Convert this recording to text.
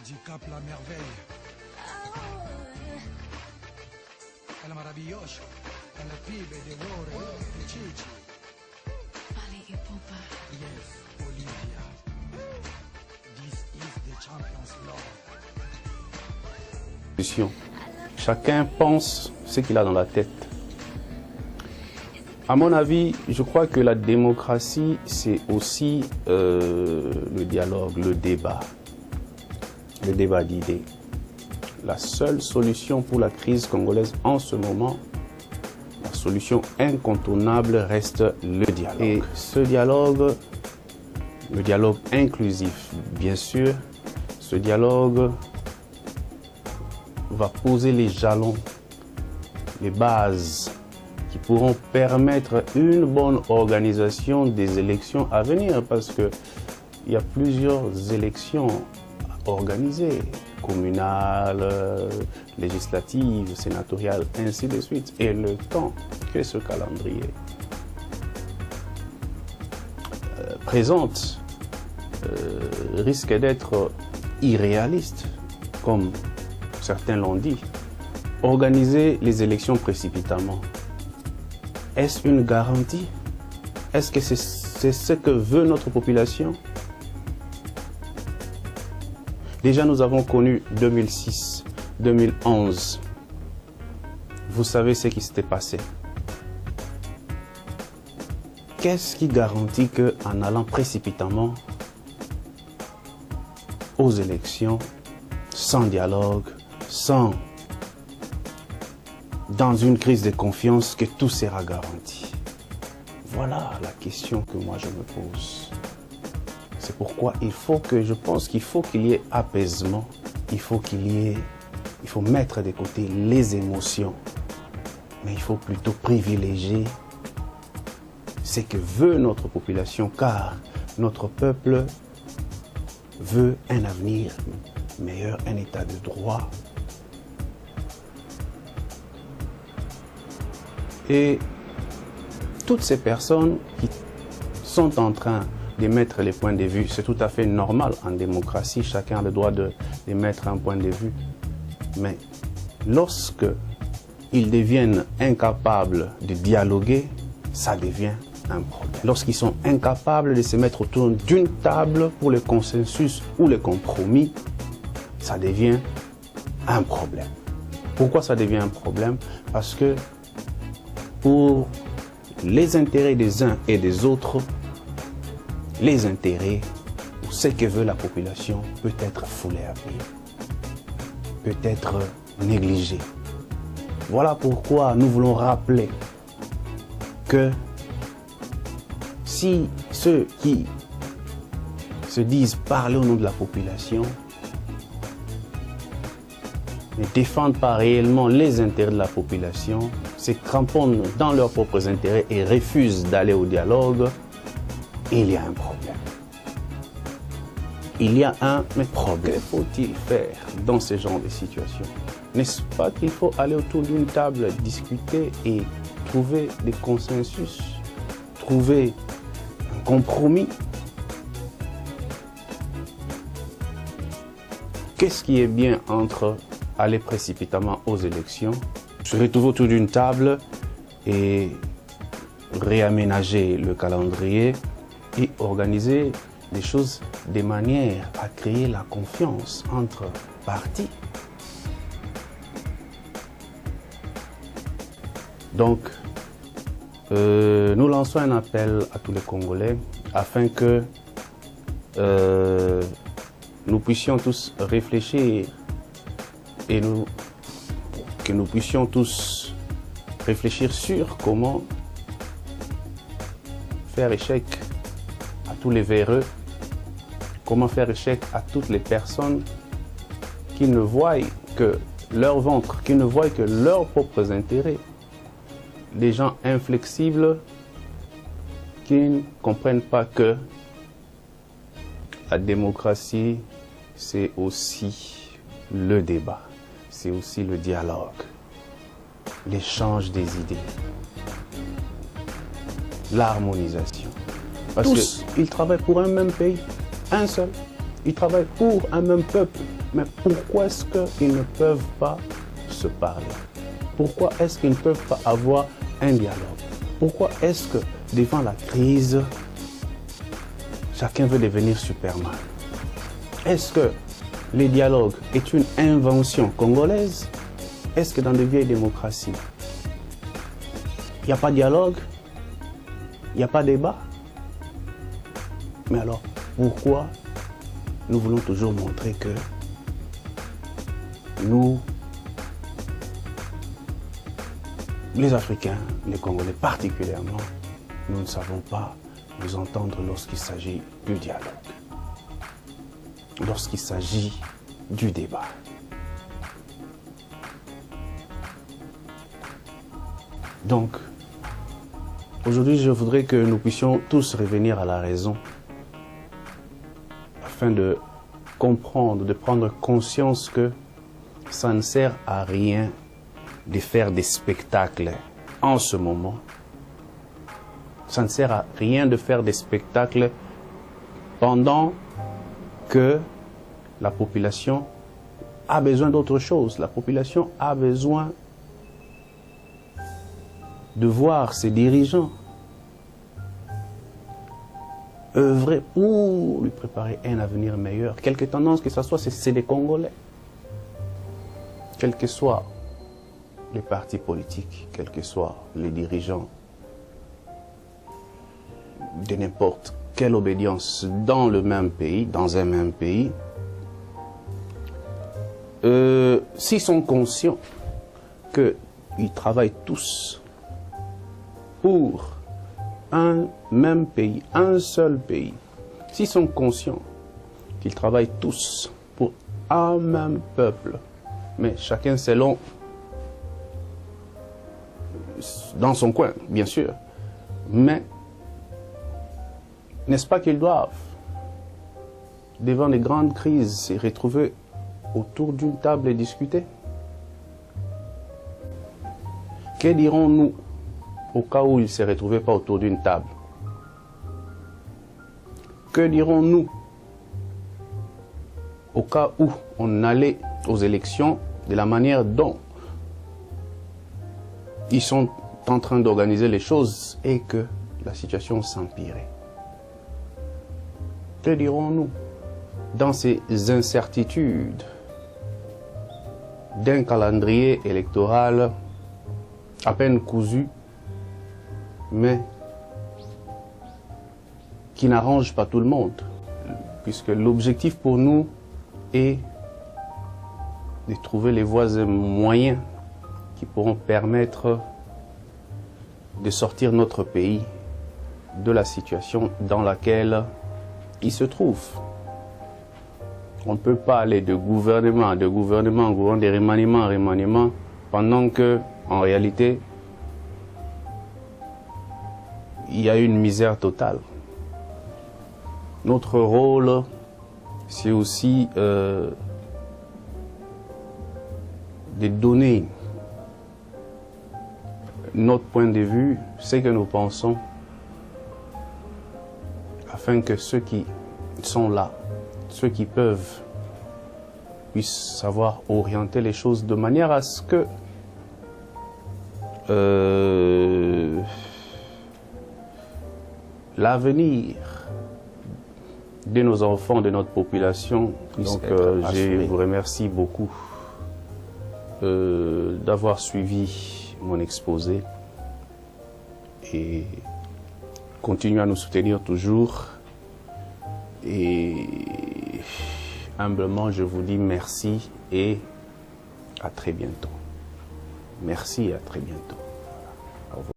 du Cap La Merveille. El maravilloso, el pibe de oro, de Chichi. Fally Ipupa. Yes, Olivia. This is the champion's love. Chacun pense ce qu'il a dans la tête. À mon avis, je crois que la démocratie, c'est aussi le dialogue, le débat d'idées. La seule solution pour la crise congolaise en ce moment, la solution incontournable reste le dialogue. Et ce dialogue, le dialogue inclusif, bien sûr, ce dialogue va poser les jalons, les bases qui pourront permettre une bonne organisation des élections à venir, parce qu'il y a plusieurs élections organisées, communales, législatives, sénatoriales, ainsi de suite. Et le temps que ce calendrier présente risque d'être irréaliste, comme certains l'ont dit. Organiser les élections précipitamment, est-ce une garantie? Est-ce que c'est ce que veut notre population? Déjà, nous avons connu 2006, 2011. Vous savez ce qui s'était passé. Qu'est-ce qui garantit qu'en allant précipitamment aux élections, sans dialogue, dans une crise de confiance, que tout sera garanti? Voilà la question que moi je me pose. C'est pourquoi je pense qu'il faut qu'il y ait apaisement, il faut mettre de côté les émotions, mais il faut plutôt privilégier ce que veut notre population, car notre peuple veut un avenir meilleur, un état de droit. Et toutes ces personnes qui sont en train d'émettre les points de vue, c'est tout à fait normal en démocratie, chacun a le droit d'émettre un point de vue. Mais lorsque ils deviennent incapables de dialoguer, ça devient un problème. Lorsqu'ils sont incapables de se mettre autour d'une table pour le consensus ou le compromis, ça devient un problème. Pourquoi ça devient un problème? Parce que pour les intérêts des uns et des autres, les intérêts ou ce que veut la population peut être foulé à pied, peut être négligé. Voilà pourquoi nous voulons rappeler que si ceux qui se disent parler au nom de la population ne défendent pas réellement les intérêts de la population, se cramponnent dans leurs propres intérêts et refusent d'aller au dialogue, il y a un problème. Il y a un problème. Que faut-il faire dans ce genre de situation? N'est-ce pas qu'il faut aller autour d'une table, discuter et trouver des consensus, trouver un compromis? Qu'est-ce qui est bien entre aller précipitamment aux élections, se retrouver autour d'une table et réaménager le calendrier et organiser les choses de manière à créer la confiance entre partis? Donc, nous lançons un appel à tous les Congolais afin que nous puissions tous réfléchir et que nous puissions tous réfléchir sur comment faire échec à tous les véreux, comment faire échec à toutes les personnes qui ne voient que leur ventre, qui ne voient que leurs propres intérêts, des gens inflexibles qui ne comprennent pas que la démocratie, c'est aussi le débat, c'est aussi le dialogue, l'échange des idées, l'harmonisation. Parce qu'ils travaillent pour un même pays, un seul. Ils travaillent pour un même peuple, Mais pourquoi est-ce qu'ils ne peuvent pas se parler? Pourquoi est-ce qu'ils ne peuvent pas avoir un dialogue? Pourquoi est-ce que devant la crise, chacun veut devenir Superman? Est-ce que le dialogue est une invention congolaise? Est-ce que dans de vieilles démocraties, il n'y a pas de dialogue? Il n'y a pas de débat? Mais alors, pourquoi nous voulons toujours montrer que nous, les Africains, les Congolais particulièrement, nous ne savons pas nous entendre lorsqu'il s'agit du dialogue, lorsqu'il s'agit du débat. Donc, aujourd'hui, je voudrais que nous puissions tous revenir à la raison afin de comprendre, de prendre conscience que ça ne sert à rien de faire des spectacles en ce moment. Ça ne sert à rien de faire des spectacles pendant que la population a besoin d'autre chose. La population a besoin de voir ses dirigeants œuvrer pour lui préparer un avenir meilleur. Quelque tendance que ce soit, c'est des Congolais. Quels que soient les partis politiques, quels que soient les dirigeants de n'importe quelle obédience dans le même pays, dans un même pays, s'ils sont conscients qu'ils travaillent tous pour un même pays, un seul pays, s'ils sont conscients qu'ils travaillent tous pour un même peuple, mais chacun selon, dans son coin, bien sûr, mais n'est-ce pas qu'ils doivent, devant les grandes crises, se retrouver autour d'une table et discuter? Que dirons-nous au cas où ils ne se retrouvaient pas autour d'une table? Que dirons-nous au cas où on allait aux élections de la manière dont ils sont en train d'organiser les choses et que la situation s'empirait? Que dirons-nous dans ces incertitudes d'un calendrier électoral à peine cousu, mais qui n'arrange pas tout le monde, puisque l'objectif pour nous est de trouver les voies et moyens qui pourront permettre de sortir notre pays de la situation dans laquelle il se trouve. On ne peut pas aller de gouvernement en gouvernement, de remaniement en remaniement, pendant que, en réalité, il y a une misère totale. Notre rôle, c'est aussi de donner notre point de vue, ce que nous pensons, afin que ceux qui sont là, ceux qui peuvent, puissent savoir orienter les choses de manière à ce que l'avenir de nos enfants, de notre population. Donc, je vous remercie beaucoup d'avoir suivi mon exposé et continuez à nous soutenir toujours. Et humblement, je vous dis merci et à très bientôt. Merci et à très bientôt.